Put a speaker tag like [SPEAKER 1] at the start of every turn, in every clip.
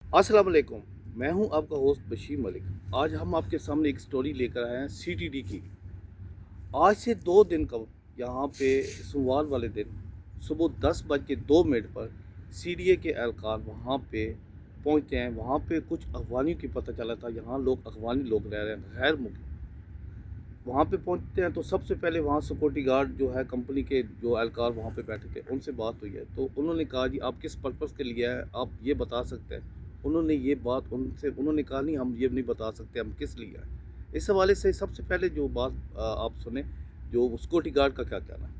[SPEAKER 1] अस्सलाम वालेकुम। मैं हूं आपका होस्ट बशीर मलिक। आज हम आपके सामने एक स्टोरी लेकर आए हैं सीटीडी की। आज से 2 दिन कबल यहाँ पे सोमवार वाले दिन सुबह 10:02 पर सीडीए के एहलकार वहाँ पे पहुँचते हैं। वहाँ पे कुछ अफगानियों की पता चला था, यहाँ लोग अफगानी लोग रह रहे हैं, गैर मुल्की। वहाँ पे पहुँचते हैं तो सबसे पहले वहाँ सिक्योरिटी गार्ड जो है कंपनी के जो एहलकार वहाँ पे बैठे थे, उनसे बात हुई है। तो उन्होंने कहा जी आप किस पर्पज़ के लिए आए, आप ये बता सकते हैं? उन्होंने ये बात उनसे उन्होंने कहा नहीं, हम ये नहीं बता सकते हम किस लिए आए। इस हवाले से सबसे पहले जो बात आप सुने, जो सिक्योरिटी गार्ड का क्या कहना है।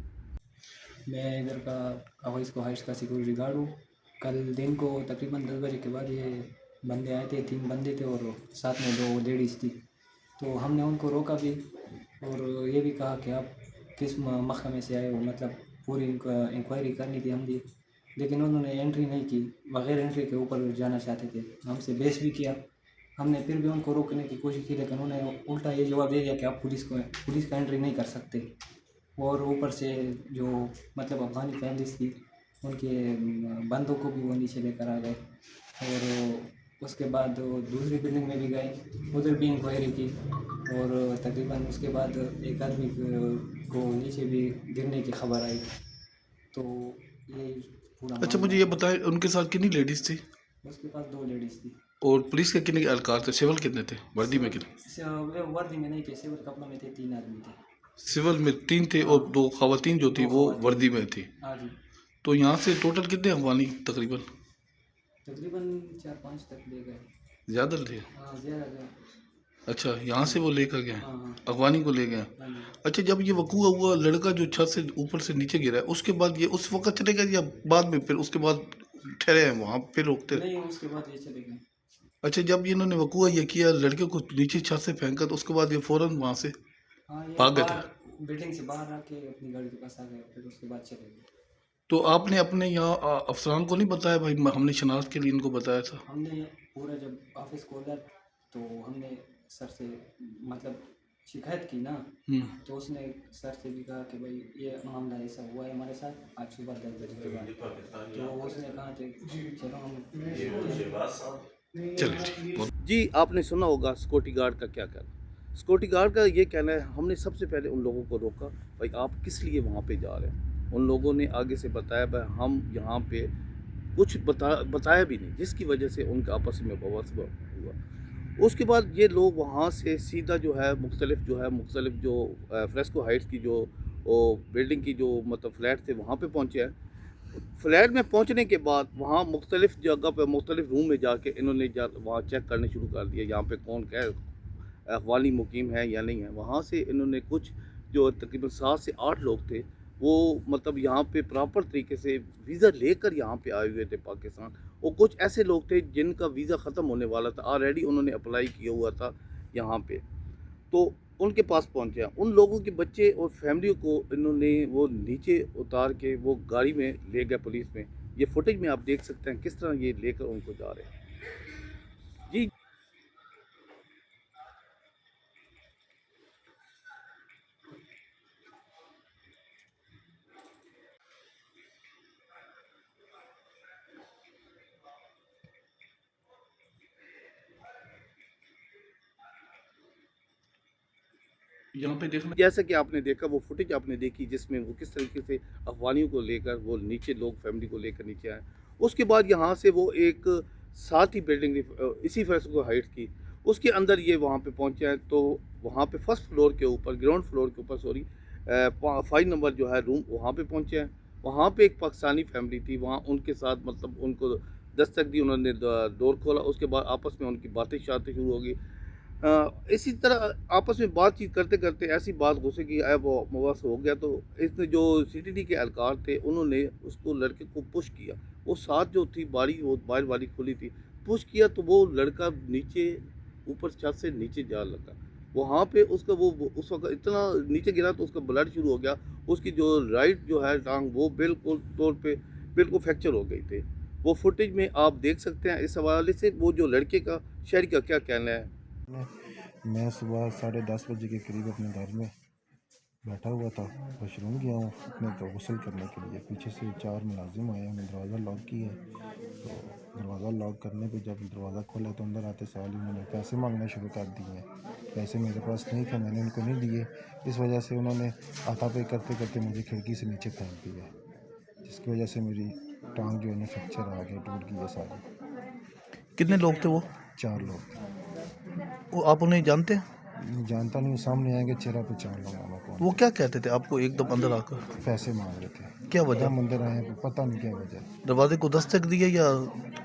[SPEAKER 2] मैं इधर का अवैस को हाइट्स का सिक्योरिटी गार्ड हूँ। कल दिन को तकरीबन 10 बजे के बाद ये बंदे आए थे, 3 बंदे थे और साथ में 2 लेडीज़ थी। तो हमने उनको रोका भी और ये भी कहा कि आप किस महकमे से आए हो, मतलब पूरी इंक्वायरी करनी थी हमने। लेकिन उन्होंने एंट्री नहीं की, बगैर एंट्री के ऊपर जाना चाहते थे। हमसे बहस भी किया, हमने फिर भी उनको रोकने की कोशिश की, लेकिन उन्होंने उल्टा ये जवाब दे दिया कि आप पुलिस का एंट्री नहीं कर सकते। और ऊपर से जो मतलब अफ़गानी फैमिलीज़ थी, उनके बंदों को भी वो नीचे लेकर आ गए। और उसके बाद वो दूसरी बिल्डिंग में भी गए, उधर भी इंक्वायरी की और तकरीबन उसके बाद एक आदमी को नीचे भी गिरने की खबर आई। तो ये पूरा
[SPEAKER 3] अच्छा,
[SPEAKER 2] मामला
[SPEAKER 3] मुझे ये
[SPEAKER 2] था।
[SPEAKER 3] बताएं उनके साथ कितनी लेडीज थी
[SPEAKER 2] उसके पास 2 लेडीज़ थी।
[SPEAKER 3] और पुलिस के कितने एहलकार थे? सिविल कितने थे? वर्दी में
[SPEAKER 2] सिविल
[SPEAKER 3] कितने?
[SPEAKER 2] वे वर्दी में नहीं थे, सिविल कपड़ों में थे, 3 आदमी थे।
[SPEAKER 3] सिविल में 3 थे
[SPEAKER 2] हाँ,
[SPEAKER 3] और 2 खवातीन जो थी
[SPEAKER 2] 2
[SPEAKER 3] वो
[SPEAKER 2] खवातीन
[SPEAKER 3] वर्दी
[SPEAKER 2] थी।
[SPEAKER 3] में थी।
[SPEAKER 2] हाँ जी।
[SPEAKER 3] तो यहाँ से टोटल कितने अफगानी तकरीबन?
[SPEAKER 2] तकरीबन 4-5 तक ले गए।
[SPEAKER 3] ज़्यादा थे?
[SPEAKER 2] हाँ, ज़्यादा गए।
[SPEAKER 3] अच्छा, यहाँ से वो लेकर गए,
[SPEAKER 2] हाँ, हाँ।
[SPEAKER 3] अफगानी को ले गए।
[SPEAKER 2] हाँ जी।
[SPEAKER 3] अच्छा, जब ये वकूआ हुआ, लड़का जो छत से ऊपर से नीचे गिरा है, उसके बाद ये उस वक्त चले गए या बाद में फिर उसके बाद ठहरे हैं वहाँ फिर रोकते?
[SPEAKER 2] नहीं, उसके बाद ये चले गए।
[SPEAKER 3] अच्छा, जब इन्होंने वकूआ ये किया, लड़के को नीचे छत से फेंका, तो उसके बाद ये फौरन वहाँ से
[SPEAKER 2] हाँ, ये
[SPEAKER 3] भाग गए थे?
[SPEAKER 2] बाहर बिल्डिंग से बाहर आके अपनी गाड़ी के पास आ गए, फिर उसके बाद चले गए।
[SPEAKER 3] तो आपने अपने यहाँ अफसरान को नहीं बताया भाई, हमने शनाख्त के लिए इनको बताया था?
[SPEAKER 2] हमने पूरा जब ऑफिस खोला तो हमने सर से मतलब शिकायत की ना,
[SPEAKER 3] हम्म।
[SPEAKER 2] तो उसने सर से भी कहा कि भाई ये मामला ऐसा हुआ है हमारे साथ आज सुबह 10 बजे के बाद। तो उसने कहा कि चलो हम
[SPEAKER 3] चलिए ठीक, बहुत
[SPEAKER 1] जी, आपने सुना होगा सिक्योरिटी गार्ड का क्या कहना। सिक्योरिटी गार्ड का ये कहना है, हमने सबसे पहले उन लोगों को रोका, भाई आप किस लिए वहाँ पे जा रहे हैं। उन लोगों ने आगे से बताया भाई हम यहाँ पे कुछ बताया भी नहीं, जिसकी वजह से उनका आपस में बवास हुआ। उसके बाद ये लोग वहाँ से सीधा जो है मुख्तलिफ जो फ्रेस्को हाइट्स की जो बिल्डिंग की जो मतलब फ्लैट थे वहाँ पे पहुँचे हैं। फ्लैट में पहुंचने के बाद वहाँ मुख्तलिफ जगह पे मुख्तलिफ रूम में जाके इन्होंने वहाँ चेक करने शुरू कर दिया, यहाँ पे कौन क्या अफगानी मुकीम है या नहीं है। वहाँ से इन्होंने कुछ जो तकरीबन 7 से 8 लोग थे, वो मतलब यहाँ पे प्रॉपर तरीके से वीज़ा लेकर यहाँ पे आए हुए थे पाकिस्तान। और कुछ ऐसे लोग थे जिनका वीज़ा ख़त्म होने वाला था, ऑलरेडी उन्होंने अप्लाई किया हुआ था यहाँ पे, तो उनके पास पहुँचे। उन लोगों के बच्चे और फैमिली को इन्होंने वो नीचे उतार के वो गाड़ी में ले गए पुलिस में। ये फुटेज में आप देख सकते हैं किस तरह ये लेकर उनको जा रहे हैं। जी।
[SPEAKER 3] यहाँ पे देखना।
[SPEAKER 1] जैसा कि आपने देखा वो फुटेज आपने देखी जिसमें वो किस तरीके से अफगानियों को लेकर वो नीचे लोग फैमिली को लेकर नीचे आए। उसके बाद यहाँ से वो एक साथ ही बिल्डिंग इसी फेस्को हाइट्स की, उसके अंदर ये वहाँ पे पहुँचे हैं। तो वहाँ पे फर्स्ट फ्लोर के ऊपर, ग्राउंड फ्लोर के ऊपर सॉरी, 5 नंबर जो है रूम, वहाँ पे पहुँचे हैं। वहाँ पे एक पाकिस्तानी फैमिली थी, वहाँ उनके साथ मतलब उनको दस्तक दी, उन्होंने डोर खोला। उसके बाद आपस में उनकी बातें शातें शुरू हो गई। इसी तरह आपस में बातचीत करते करते ऐसी बात घुसे कि अब वो मुवस हो गया। तो इसने जो सीटीडी के एहलकार थे उन्होंने उसको लड़के को पुश किया। वो साथ जो थी बारी, वो बाहर वाली खुली थी, पुश किया तो वो लड़का नीचे ऊपर छत से नीचे जा लगा। वहाँ पे उसका वो उस वक्त इतना नीचे गिरा तो उसका ब्लड शुरू हो गया। उसकी जो राइट जो है टांग वो बिल्कुल तौर पे बिल्कुल फ्रैक्चर हो गई थी। वो फुटेज में आप देख सकते हैं। इस हवाले से वो जो लड़के का शहर का क्या कहना है।
[SPEAKER 4] मैं सुबह 10:30 बजे के करीब अपने घर में बैठा हुआ था, वॉशरूम गया हूँ अपने तो गुस्ल करने के लिए। पीछे से 4 मुलाजिम आए, उन्होंने दरवाज़ा लॉक किया। तो दरवाज़ा लॉक करने पे जब दरवाज़ा खोला तो अंदर आते साल ही उन्होंने पैसे मांगना शुरू कर दिए। पैसे मेरे पास नहीं थे, मैंने उनको नहीं दिए। इस वजह से उन्होंने हाथापाई करते करते मुझे खिड़की से नीचे फेंक दिया, जिसकी वजह से मेरी टांग जो है ना फ्रैक्चर आ गया, टूट गई है सारी।
[SPEAKER 3] कितने लोग थे वो?
[SPEAKER 4] 4 लोग थे।
[SPEAKER 3] वो आप उन्हें जानते हैं?
[SPEAKER 4] जानता नहीं हूँ, सामने आएंगे चेहरा पहचान लूँगा मैं कौन।
[SPEAKER 3] वो क्या कहते थे आपको एकदम अंदर आकर?
[SPEAKER 4] पैसे मांग रहे थे।
[SPEAKER 3] क्या वजह?
[SPEAKER 4] हम अंदर आए हैं, पता नहीं क्या वजह।
[SPEAKER 3] दरवाजे को दस्तक दी है या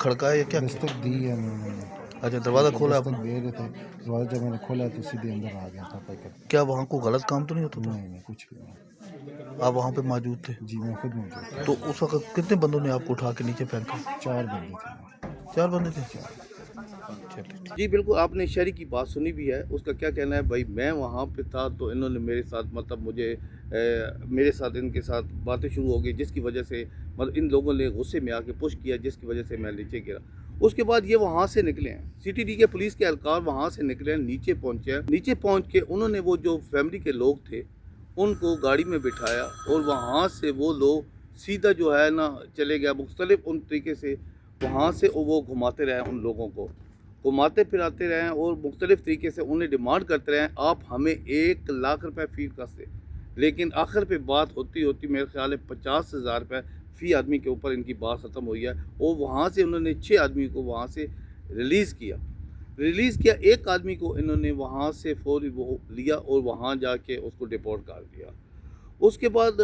[SPEAKER 3] खड़काया या क्या?
[SPEAKER 4] दस्तक दी है उन्होंने।
[SPEAKER 3] अच्छा, दरवाज़ा खोला
[SPEAKER 4] दस्तक
[SPEAKER 3] आपने?
[SPEAKER 4] दे रहे थे, दरवाजा जब मैंने खोला तो सीधे अंदर आ गया था पैकर।
[SPEAKER 3] क्या वहाँ को गलत काम तो नहीं होता था?
[SPEAKER 4] नहीं कुछ भी नहीं।
[SPEAKER 3] आप वहाँ पे मौजूद थे?
[SPEAKER 4] जी मैं खुद मौजूद था।
[SPEAKER 3] तो उस वक्त कितने बंदों ने आपको उठा के नीचे फेंका?
[SPEAKER 4] 4 बंदे थे।
[SPEAKER 3] 4 बंदे थे।
[SPEAKER 1] जी बिल्कुल, आपने शहरी की बात सुनी भी है। उसका क्या कहना है भाई, मैं वहाँ पे था तो इन्होंने मेरे साथ मतलब मुझे मेरे साथ इनके साथ बातें शुरू हो गई, जिसकी वजह से मतलब इन लोगों ने गुस्से में आके पुश किया, जिसकी वजह से मैं नीचे गिरा। उसके बाद ये वहाँ से निकले हैं, सीटीडी के पुलिस के एहलकार वहाँ से निकले हैं, नीचे पहुँचे हैं। नीचे पहुँच के उन्होंने वो जो फैमिली के लोग थे उनको गाड़ी में बिठाया और वहाँ से वो लोग सीधा जो है ना चले गया। मुख्तलिफ उन तरीके से वहाँ से वो घुमाते रहे, उन लोगों को घुमाते फिराते रहें और मुख्तलिफ़ तरीके से उन्हें डिमांड करते रहें, आप हमें 1 लाख रुपये फ़ी कसते। लेकिन आखिर पे बात होती होती मेरे ख्याल है 50,000 रुपये फ़ी आदमी के ऊपर इनकी बात ख़त्म हुई है। और वहाँ से उन्होंने 6 आदमी को वहाँ से रिलीज़ किया। एक आदमी को इन्होंने वहाँ से फौरी वो लिया और वहाँ जाके उसको डिपोर्ट कर दिया। उसके बाद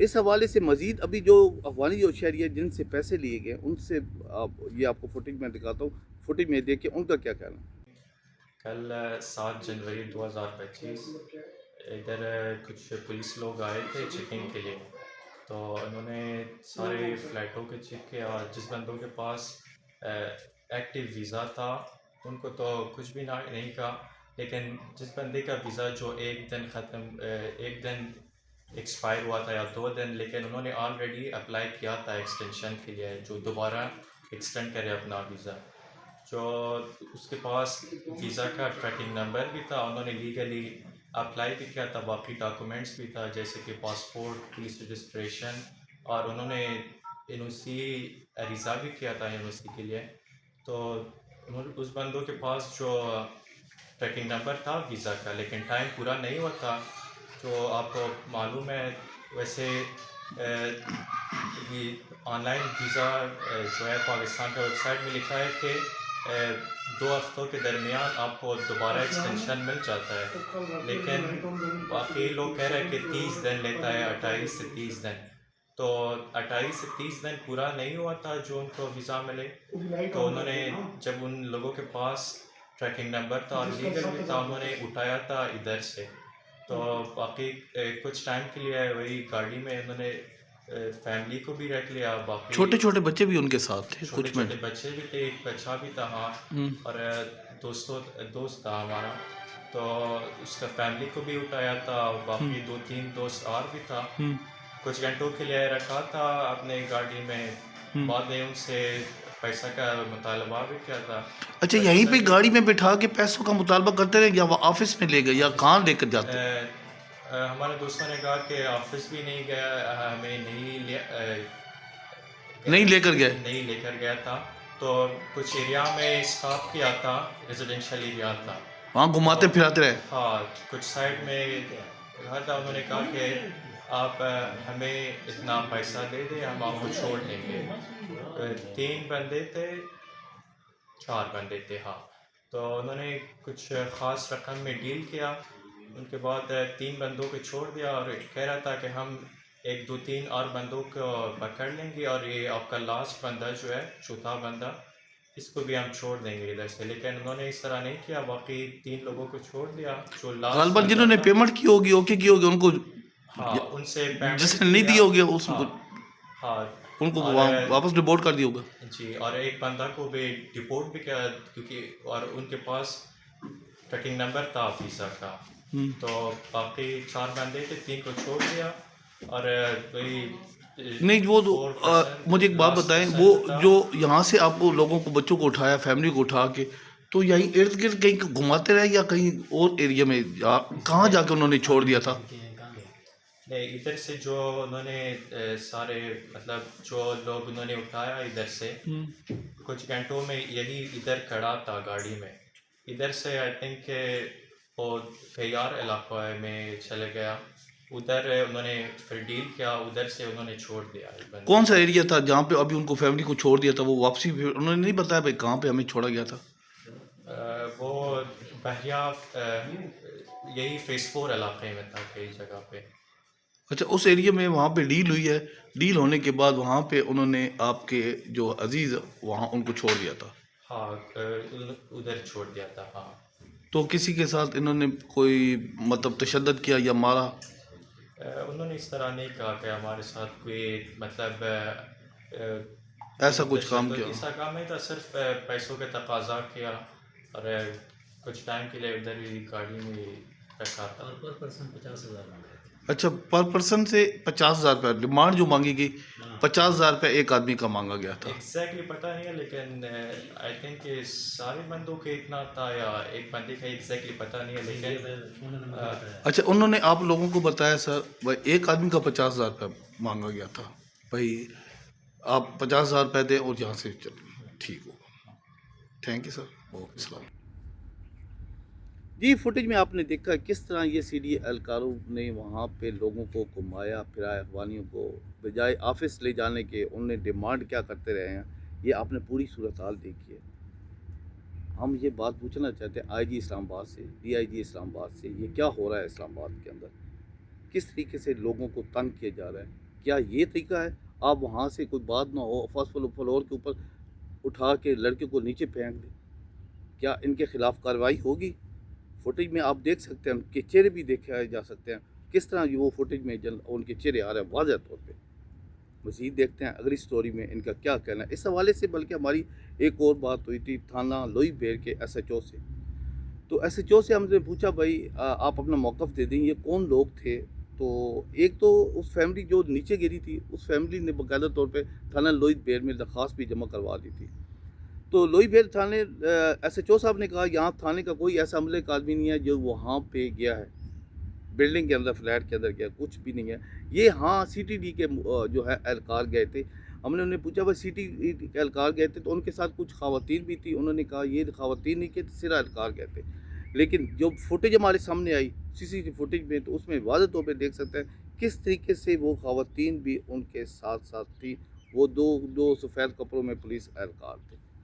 [SPEAKER 1] इस हवाले से मज़ीद अभी जो अफ़गानी जो शहरी है जिनसे पैसे लिए गए उनसे ये आपको फुटेज में दिखाता हूँ, फुटेज में देख के उनका क्या कहना है।
[SPEAKER 5] कल 7 जनवरी 2025 इधर कुछ पुलिस लोग आए थे चेकिंग के लिए। तो उन्होंने सारे फ़्लैटों के चेक किया। जिस बंदों के पास एक्टिव वीज़ा था उनको तो कुछ भी नहीं कहा, लेकिन जिस बंदे का वीज़ा जो एक दिन एक्सपायर हुआ था या 2 दिन, लेकिन उन्होंने ऑलरेडी अप्लाई किया था एक्सटेंशन के लिए, जो दोबारा एक्सटेंड करे अपना वीज़ा, जो उसके पास वीज़ा का ट्रैकिंग नंबर भी था, उन्होंने लीगली अप्लाई भी किया था, बाकी डॉक्यूमेंट्स भी था जैसे कि पासपोर्ट, पुलिस रजिस्ट्रेशन, और उन्होंने एनओसी रिज़ा भी किया था एनओसी के लिए। तो उस बंदों के पास जो ट्रैकिंग नंबर था वीज़ा का, लेकिन टाइम पूरा नहीं हुआ था। तो आपको मालूम है वैसे ये ऑनलाइन वीज़ा जो है पाकिस्तान के वेबसाइट में लिखा है कि 2 हफ्तों के दरमियान आपको दोबारा एक्सटेंशन मिल जाता है, लेकिन बाकी लोग कह रहे हैं कि 30 दिन लेता है, 28 से 30 दिन। तो 28 से 30 दिन पूरा नहीं हुआ था जो उनको वीज़ा मिले। तो उन्होंने जब उन लोगों के पास ट्रैकिंग नंबर था और लीगल भी था, उन्होंने उठाया था इधर से। तो बाकी कुछ टाइम के लिए वही गाड़ी में उन्होंने फैमिली को भी रख लिया। बाकी
[SPEAKER 3] छोटे छोटे बच्चे भी उनके साथ थे?
[SPEAKER 5] छोटे
[SPEAKER 3] कुछ में
[SPEAKER 5] छोटे बच्चे भी थे, एक बच्चा भी था हाँ, और दोस्त था हमारा, तो उसका फैमिली को भी उठाया था। और बाकी 2-3 दोस्त और भी था, कुछ घंटों के लिए रखा था अपने गाड़ी में। बाद में उनसे पैसा का मुतालबा भी किया था।
[SPEAKER 3] अच्छा, यहीं पे गाड़ी में बिठा के पैसों का मुतालबा करते रहे या वो ऑफिस में ले गए या कहाँ लेकर जाते?
[SPEAKER 5] हमारे दोस्तों ने कहा कि ऑफिस भी नहीं गया, हमें
[SPEAKER 3] नहीं लेकर गए?
[SPEAKER 5] नहीं लेकर गया था। तो कुछ एरिया में स्टॉप किया था, रेजिडेंशियल एरिया था,
[SPEAKER 3] वहाँ घुमाते फिराते रहे?
[SPEAKER 5] हाँ, कुछ साइड में घर था। उन्होंने कहा कि आप हमें इतना पैसा दे दें, हम आपको छोड़ देंगे। 3 बंदे थे, 4 बंदे थे हाँ। तो उन्होंने कुछ ख़ास रकम में डील किया। उनके बाद 3 बंदों को छोड़ दिया और कह रहा था कि हम 1-2-3 और बंदों को पकड़ लेंगे और ये आपका लास्ट बंदा जो है, चौथा बंदा, इसको भी हम छोड़ देंगे इधर से। लेकिन उन्होंने इस तरह नहीं किया, बाकी 3 लोगों को छोड़ दिया। जो लास्ट
[SPEAKER 3] जिन्होंने पेमेंट की होगी, ओके की होगी, उनको
[SPEAKER 5] हाँ, उनसे
[SPEAKER 3] जिसने नहीं दी होगी उसको
[SPEAKER 5] हाँ,
[SPEAKER 3] उनको वापस रिपोर्ट कर दिया होगा
[SPEAKER 5] जी। और एक बंदा को भी डिपोर्ट भी किया, क्योंकि और उनके पास ट्रैकिंग नंबर था वीज़ा का। तो बाकी 4 बंदे थे, 3 को छोड़ दिया। और वही
[SPEAKER 3] नहीं, वो मुझे एक बात बताएं, वो जो यहाँ से आपको लोगों को, बच्चों को उठाया, फैमिली को उठा के, तो यहीं इर्द गिर्द कहीं घुमाते रहे या कहीं और एरिया में कहाँ जाके उन्होंने छोड़ दिया था?
[SPEAKER 5] नहीं, इधर से जो उन्होंने सारे मतलब जो लोग उन्होंने उठाया इधर से कुछ घंटों में यही इधर खड़ा था गाड़ी में। इधर से आई थिंक वो भैयार इलाका में चले गया, उधर उन्होंने फिर डील किया, उधर से उन्होंने छोड़ दिया इस बंदे
[SPEAKER 3] कौन
[SPEAKER 5] को।
[SPEAKER 3] सा एरिया था जहाँ पे अभी उनको फैमिली को छोड़ दिया था, वो वापसी फिर उन्होंने नहीं बताया भाई कहाँ पे हमें छोड़ा गया था?
[SPEAKER 5] वो बहरिया यही फेस 4 इलाके में था कई जगह पे।
[SPEAKER 3] अच्छा, उस एरिया में वहाँ पे डील हुई है, डील होने के बाद वहाँ पे उन्होंने आपके जो अजीज़ वहाँ उनको छोड़ दिया था?
[SPEAKER 5] हाँ, उधर छोड़ दिया था। हाँ,
[SPEAKER 3] तो किसी के साथ इन्होंने कोई मतलब तशद्दुद किया या मारा?
[SPEAKER 5] उन्होंने इस तरह नहीं कहा कि हमारे साथ कोई मतलब
[SPEAKER 3] ऐसा कुछ काम किया?
[SPEAKER 5] ऐसा काम नहीं था, सिर्फ पैसों का तकाजा किया और कुछ टाइम के लिए उधर ही गाड़ी में रखा था।
[SPEAKER 3] अच्छा, पर पर्सन से 50,000 रुपये डिमांड जो मांगी गई, 50,000 रुपये एक आदमी का मांगा गया था।
[SPEAKER 5] एग्जैक्टली पता नहीं है, लेकिन आई थिंक सारे बंदों के इतना था या एक बंदे का एग्जैक्टली पता नहीं है, लेकिन
[SPEAKER 3] अच्छा, उन्होंने आप लोगों को बताया सर भाई एक आदमी का 50,000 रुपये मांगा गया था, भाई आप 50,000 रुपये दें और यहाँ से चलो, ठीक होगा, थैंक यू सर, ओके सलाम।
[SPEAKER 1] जी, फुटेज में आपने देखा किस तरह ये सीडी एहलकारों ने वहाँ पे लोगों को घुमाया फिराया, अफगानियों को बजाय ऑफिस ले जाने के उन्हें डिमांड क्या करते रहे हैं, ये आपने पूरी सूरत हाल देखी है। हम ये बात पूछना चाहते हैं आईजी इस्लामाबाद से, डीआईजी इस्लामाबाद से, ये क्या हो रहा है इस्लामाबाद के अंदर? किस तरीके से लोगों को तंग किया जा रहा है? क्या ये तरीका है? आप वहाँ से कोई बात ना हो फर्स्ट फ्लोर के ऊपर उठा के लड़के को नीचे फेंक दें? क्या इनके खिलाफ कार्रवाई होगी? फुटेज में आप देख सकते हैं, उनके चेहरे भी देखे जा सकते हैं किस तरह ये वो फुटेज में उनके चेहरे आ रहे हैं वाज़ह तौर पे। मज़ीद देखते हैं अगली स्टोरी में इनका क्या कहना है इस हवाले से। बल्कि हमारी एक और बात हुई थी थाना लोई बेर के SHO से, तो SHO से हमने पूछा भाई आप अपना मौक़िफ़ दे दें, ये कौन लोग थे? तो एक तो उस फैमिली जो नीचे गिरी थी, उस फैमिली ने बाकायदा तौर पे थाना लोई बेर में दरख्वास्त भी जमा करवा दी थी। तो लोई बेर थाने SHO साहब ने कहा यहाँ थाने का कोई ऐसा अमले का आदमी नहीं है जो वहाँ पे गया है, बिल्डिंग के अंदर फ्लैट के अंदर गया, कुछ भी नहीं है। ये हाँ CTD के जो है एहलकार गए थे। हमने उन्हें पूछा भाई CTD के एहलकार गए थे तो उनके साथ कुछ ख़वातीन भी थी? उन्होंने कहा ये ख़वातीन नहीं के सिर्फ एहलकार गए थे। लेकिन जो फुटेज हमारे सामने आई CCTV फुटेज में, तो उसमें वाज़ह तौर पे देख सकते हैं किस तरीके से वो ख़वातीन भी उनके साथ साथ थी। वो दो सफ़ेद कपड़ों में पुलिस एहलकार थे।